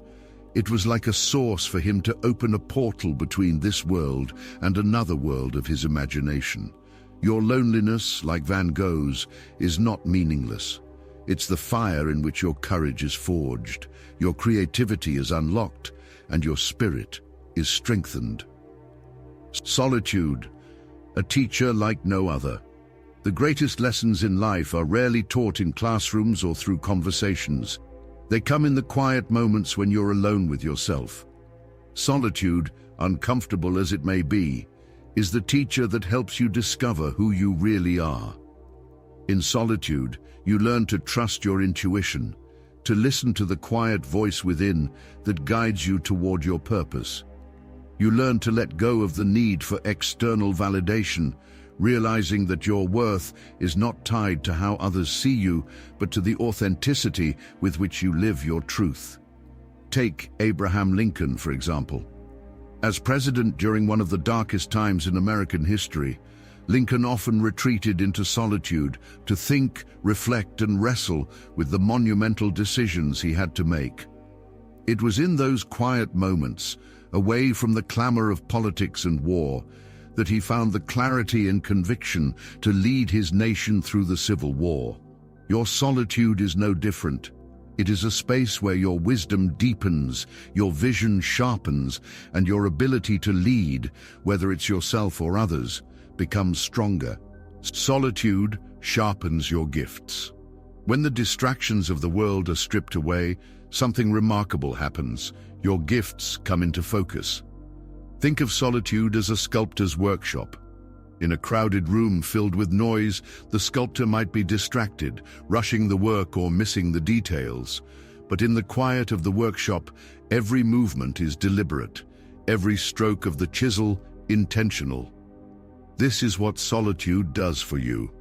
It was like a source for him to open a portal between this world and another world of his imagination. Your loneliness, like Van Gogh's, is not meaningless. It's the fire in which your courage is forged, your creativity is unlocked, and your spirit is strengthened. Solitude, a teacher like no other. The greatest lessons in life are rarely taught in classrooms or through conversations. They come in the quiet moments when you're alone with yourself. Solitude, uncomfortable as it may be, is the teacher that helps you discover who you really are. In solitude, you learn to trust your intuition, to listen to the quiet voice within that guides you toward your purpose. You learn to let go of the need for external validation, realizing that your worth is not tied to how others see you, but to the authenticity with which you live your truth. Take Abraham Lincoln, for example. As president during one of the darkest times in American history, Lincoln often retreated into solitude to think, reflect, and wrestle with the monumental decisions he had to make. It was in those quiet moments, away from the clamor of politics and war, that he found the clarity and conviction to lead his nation through the Civil War. Your solitude is no different. It is a space where your wisdom deepens, your vision sharpens, and your ability to lead, whether it's yourself or others, becomes stronger. Solitude sharpens your gifts. When the distractions of the world are stripped away, something remarkable happens. Your gifts come into focus. Think of solitude as a sculptor's workshop. In a crowded room filled with noise, the sculptor might be distracted, rushing the work or missing the details. But in the quiet of the workshop, every movement is deliberate, every stroke of the chisel intentional. This is what solitude does for you.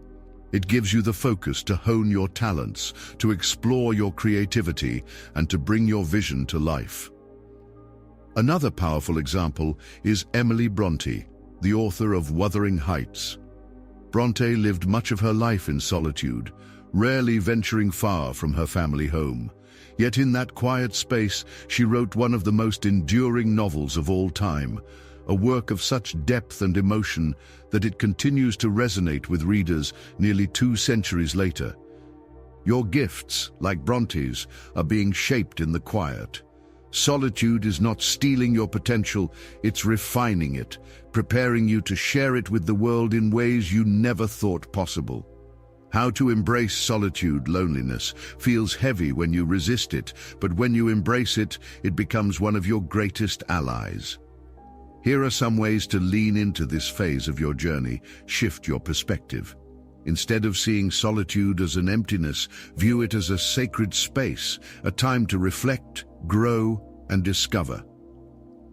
It gives you the focus to hone your talents, to explore your creativity, and to bring your vision to life. Another powerful example is Emily Bronte, the author of Wuthering Heights. Bronte lived much of her life in solitude, rarely venturing far from her family home. Yet in that quiet space, she wrote one of the most enduring novels of all time, a work of such depth and emotion that it continues to resonate with readers nearly 2 centuries later. Your gifts, like Bronte's, are being shaped in the quiet. Solitude is not stealing your potential, it's refining it, preparing you to share it with the world in ways you never thought possible. How to embrace solitude. Loneliness feels heavy when you resist it, but when you embrace it, it becomes one of your greatest allies. Here are some ways to lean into this phase of your journey. Shift your perspective. Instead of seeing solitude as an emptiness, view it as a sacred space, a time to reflect, grow, and discover.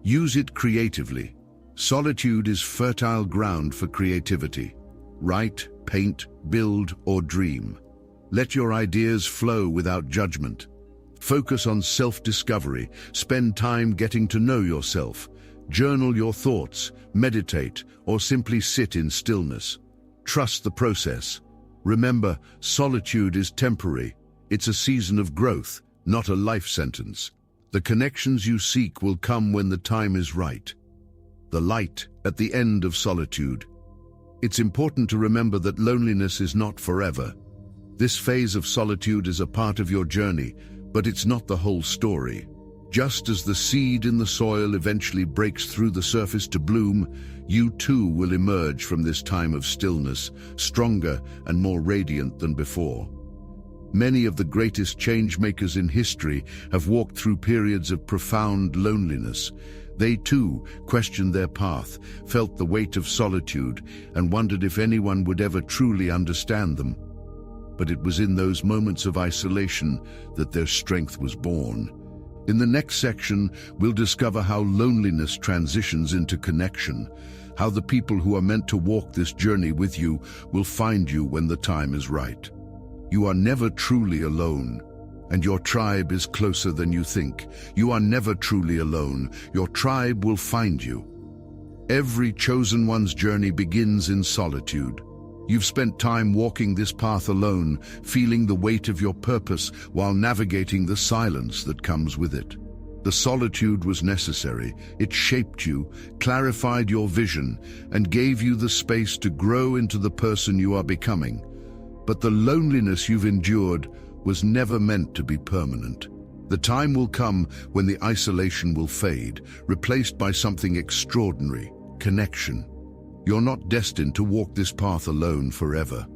Use it creatively. Solitude is fertile ground for creativity. Write, paint, build, or dream. Let your ideas flow without judgment. Focus on self-discovery. Spend time getting to know yourself. Journal your thoughts, meditate, or simply sit in stillness. Trust the process. Remember, solitude is temporary. It's a season of growth, not a life sentence. The connections you seek will come when the time is right. The light at the end of solitude. It's important to remember that loneliness is not forever. This phase of solitude is a part of your journey, but it's not the whole story. Just as the seed in the soil eventually breaks through the surface to bloom, you too will emerge from this time of stillness, stronger and more radiant than before. Many of the greatest change-makers in history have walked through periods of profound loneliness. They too questioned their path, felt the weight of solitude, and wondered if anyone would ever truly understand them. But it was in those moments of isolation that their strength was born. In the next section, we'll discover how loneliness transitions into connection, how the people who are meant to walk this journey with you will find you when the time is right. You are never truly alone. And your tribe is closer than you think. You are never truly alone. Your tribe will find you. Every chosen one's journey begins in solitude. You've spent time walking this path alone, feeling the weight of your purpose while navigating the silence that comes with it. The solitude was necessary. It shaped you, clarified your vision, and gave you the space to grow into the person you are becoming. But the loneliness you've endured was never meant to be permanent. The time will come when the isolation will fade, replaced by something extraordinary: connection. You're not destined to walk this path alone forever.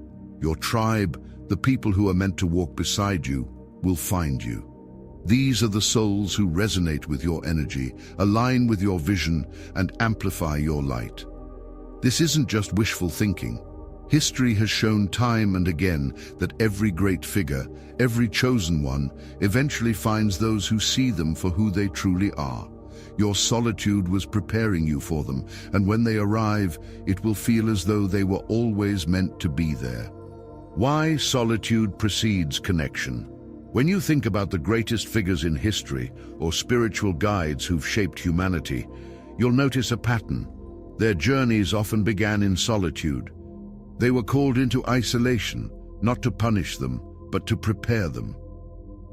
Your tribe, the people who are meant to walk beside you, will find you. These are the souls who resonate with your energy, align with your vision, and amplify your light. This isn't just wishful thinking. History has shown time and again that every great figure, every chosen one, eventually finds those who see them for who they truly are. Your solitude was preparing you for them, and when they arrive, it will feel as though they were always meant to be there. Why solitude precedes connection? When you think about the greatest figures in history or spiritual guides who've shaped humanity, you'll notice a pattern. Their journeys often began in solitude. They were called into isolation, not to punish them, but to prepare them.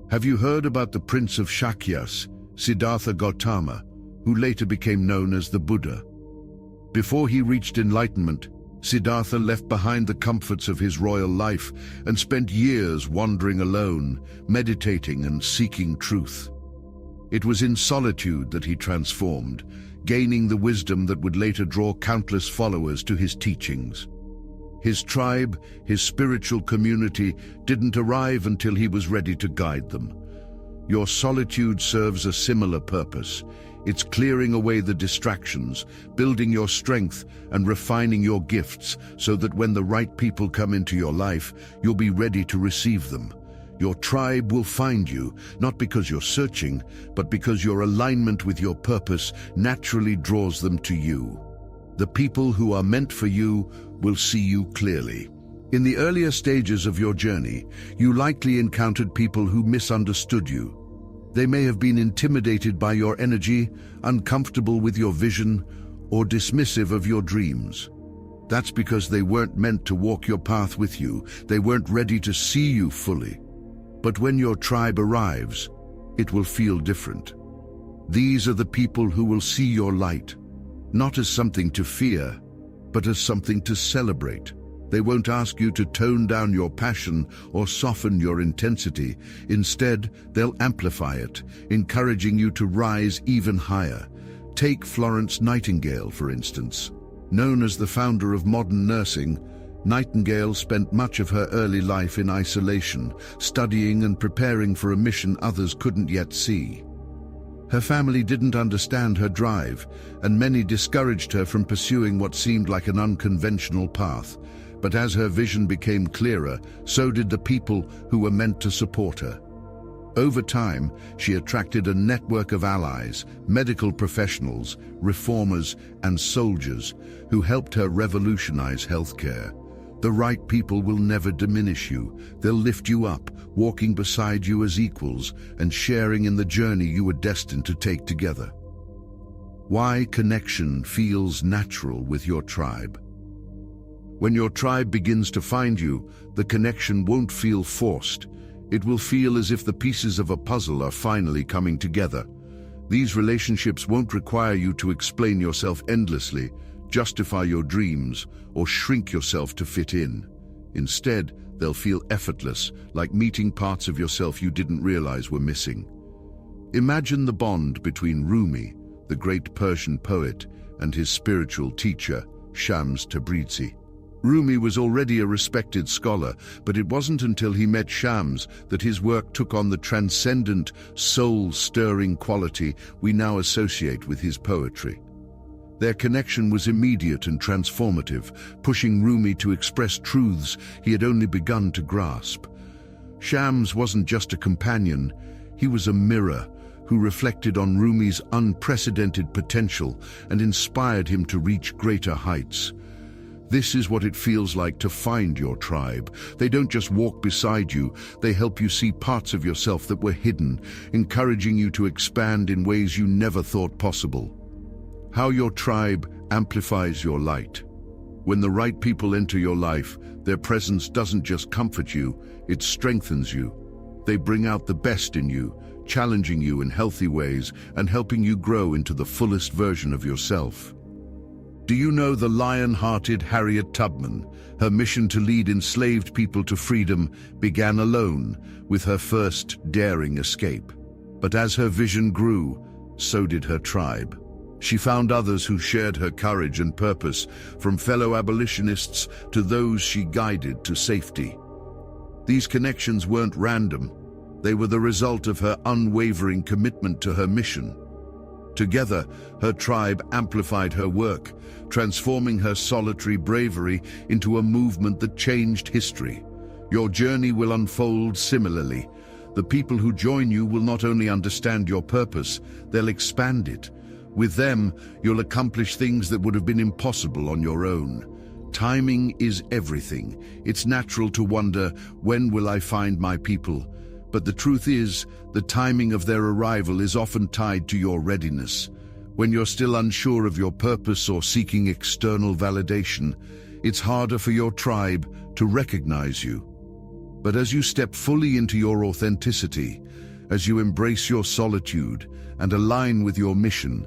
Have you heard about the Prince of Shakyas, Siddhartha Gautama, who later became known as the Buddha? Before he reached enlightenment, Siddhartha left behind the comforts of his royal life and spent years wandering alone, meditating and seeking truth. It was in solitude that he transformed, gaining the wisdom that would later draw countless followers to his teachings. His tribe, his spiritual community, didn't arrive until he was ready to guide them. Your solitude serves a similar purpose. It's clearing away the distractions, building your strength, and refining your gifts so that when the right people come into your life, you'll be ready to receive them. Your tribe will find you, not because you're searching, but because your alignment with your purpose naturally draws them to you. The people who are meant for you will see you clearly. In the earlier stages of your journey, you likely encountered people who misunderstood you. They may have been intimidated by your energy, uncomfortable with your vision, or dismissive of your dreams. That's because they weren't meant to walk your path with you. They weren't ready to see you fully. But when your tribe arrives, it will feel different. These are the people who will see your light, not as something to fear, but as something to celebrate. They won't ask you to tone down your passion or soften your intensity. Instead, they'll amplify it, encouraging you to rise even higher. Take Florence Nightingale, for instance. Known as the founder of modern nursing, Nightingale spent much of her early life in isolation, studying and preparing for a mission others couldn't yet see. Her family didn't understand her drive, and many discouraged her from pursuing what seemed like an unconventional path. But as her vision became clearer, so did the people who were meant to support her. Over time, she attracted a network of allies, medical professionals, reformers, and soldiers who helped her revolutionize healthcare. The right people will never diminish you. They'll lift you up, walking beside you as equals and sharing in the journey you were destined to take together. Why connection feels natural with your tribe? When your tribe begins to find you, the connection won't feel forced. It will feel as if the pieces of a puzzle are finally coming together. These relationships won't require you to explain yourself endlessly, justify your dreams, or shrink yourself to fit in. Instead, they'll feel effortless, like meeting parts of yourself you didn't realize were missing. Imagine the bond between Rumi, the great Persian poet, and his spiritual teacher, Shams Tabrizi. Rumi was already a respected scholar, but it wasn't until he met Shams that his work took on the transcendent, soul-stirring quality we now associate with his poetry. Their connection was immediate and transformative, pushing Rumi to express truths he had only begun to grasp. Shams wasn't just a companion, he was a mirror who reflected on Rumi's unprecedented potential and inspired him to reach greater heights. This is what it feels like to find your tribe. They don't just walk beside you, they help you see parts of yourself that were hidden, encouraging you to expand in ways you never thought possible. How your tribe amplifies your light. When the right people enter your life, their presence doesn't just comfort you, it strengthens you. They bring out the best in you, challenging you in healthy ways and helping you grow into the fullest version of yourself. Do you know the lion-hearted Harriet Tubman? Her mission to lead enslaved people to freedom began alone with her first daring escape. But as her vision grew, so did her tribe. She found others who shared her courage and purpose, from fellow abolitionists to those she guided to safety. These connections weren't random. They were the result of her unwavering commitment to her mission. Together, her tribe amplified her work, transforming her solitary bravery into a movement that changed history. Your journey will unfold similarly. The people who join you will not only understand your purpose, they'll expand it. With them, you'll accomplish things that would have been impossible on your own. Timing is everything. It's natural to wonder, when will I find my people? But the truth is, the timing of their arrival is often tied to your readiness. When you're still unsure of your purpose or seeking external validation, it's harder for your tribe to recognize you. But as you step fully into your authenticity, as you embrace your solitude and align with your mission,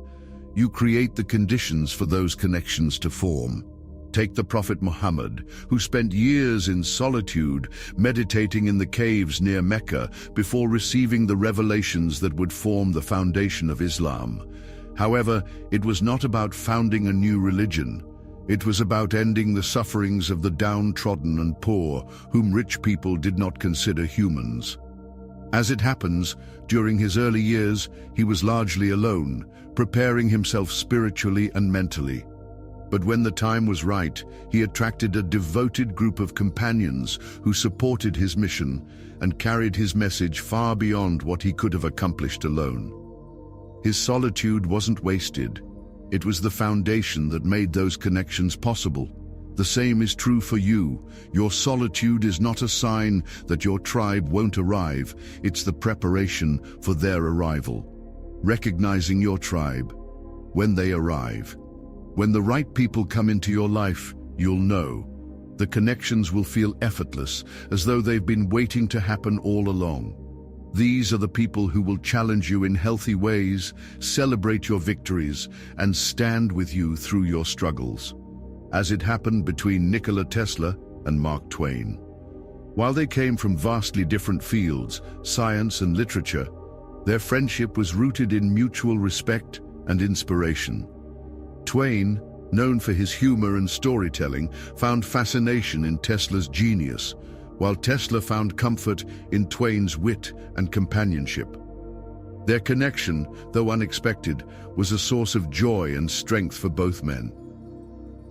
you create the conditions for those connections to form. Take the Prophet Muhammad, who spent years in solitude, meditating in the caves near Mecca before receiving the revelations that would form the foundation of Islam. However, it was not about founding a new religion. It was about ending the sufferings of the downtrodden and poor, whom rich people did not consider humans. As it happens, during his early years, he was largely alone, preparing himself spiritually and mentally. But when the time was right, he attracted a devoted group of companions who supported his mission and carried his message far beyond what he could have accomplished alone. His solitude wasn't wasted. It was the foundation that made those connections possible. The same is true for you. Your solitude is not a sign that your tribe won't arrive. It's the preparation for their arrival. Recognizing your tribe when they arrive. When the right people come into your life, you'll know. The connections will feel effortless, as though they've been waiting to happen all along. These are the people who will challenge you in healthy ways, celebrate your victories, and stand with you through your struggles. As it happened between Nikola Tesla and Mark Twain. While they came from vastly different fields, science and literature, their friendship was rooted in mutual respect and inspiration. Twain, known for his humor and storytelling, found fascination in Tesla's genius, while Tesla found comfort in Twain's wit and companionship. Their connection, though unexpected, was a source of joy and strength for both men.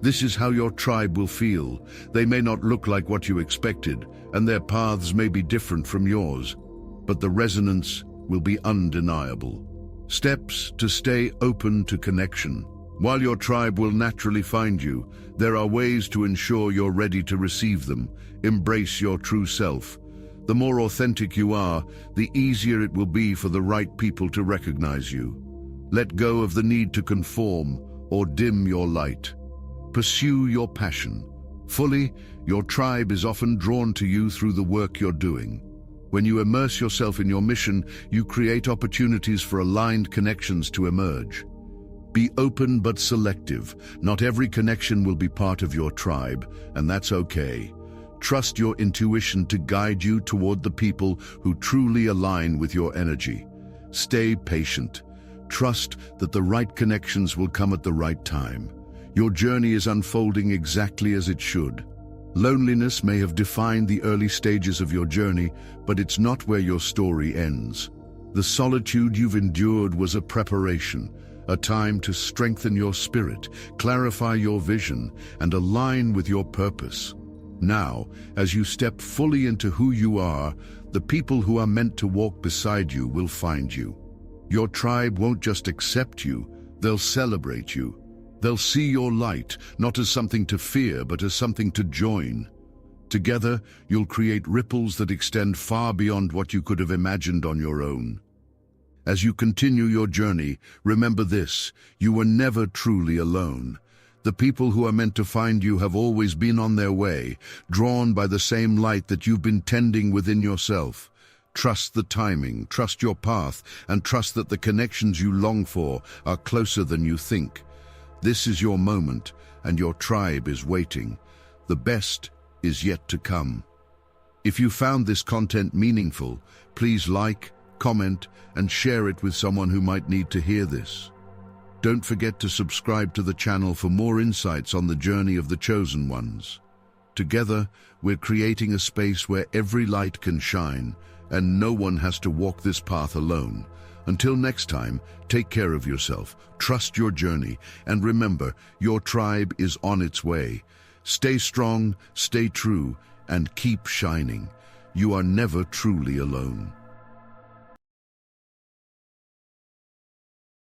This is how your tribe will feel. They may not look like what you expected, and their paths may be different from yours, but the resonance will be undeniable. Steps to stay open to connection. While your tribe will naturally find you, there are ways to ensure you're ready to receive them. Embrace your true self. The more authentic you are, the easier it will be for the right people to recognize you. Let go of the need to conform or dim your light. Pursue your passion. Fully, your tribe is often drawn to you through the work you're doing. When you immerse yourself in your mission, you create opportunities for aligned connections to emerge. Be open but selective. Not every connection will be part of your tribe, and that's okay. Trust your intuition to guide you toward the people who truly align with your energy. Stay patient. Trust that the right connections will come at the right time. Your journey is unfolding exactly as it should. Loneliness may have defined the early stages of your journey, but it's not where your story ends. The solitude you've endured was a preparation, a time to strengthen your spirit, clarify your vision, and align with your purpose. Now, as you step fully into who you are, the people who are meant to walk beside you will find you. Your tribe won't just accept you, they'll celebrate you. They'll see your light, not as something to fear, but as something to join. Together, you'll create ripples that extend far beyond what you could have imagined on your own. As you continue your journey, remember this: you were never truly alone. The people who are meant to find you have always been on their way, drawn by the same light that you've been tending within yourself. Trust the timing, trust your path, and trust that the connections you long for are closer than you think. This is your moment, and your tribe is waiting. The best is yet to come. If you found this content meaningful, please like, comment, and share it with someone who might need to hear this. Don't forget to subscribe to the channel for more insights on the journey of the chosen ones. Together, we're creating a space where every light can shine, and no one has to walk this path alone. Until next time, take care of yourself, trust your journey, and remember, your tribe is on its way. Stay strong, stay true, and keep shining. You are never truly alone.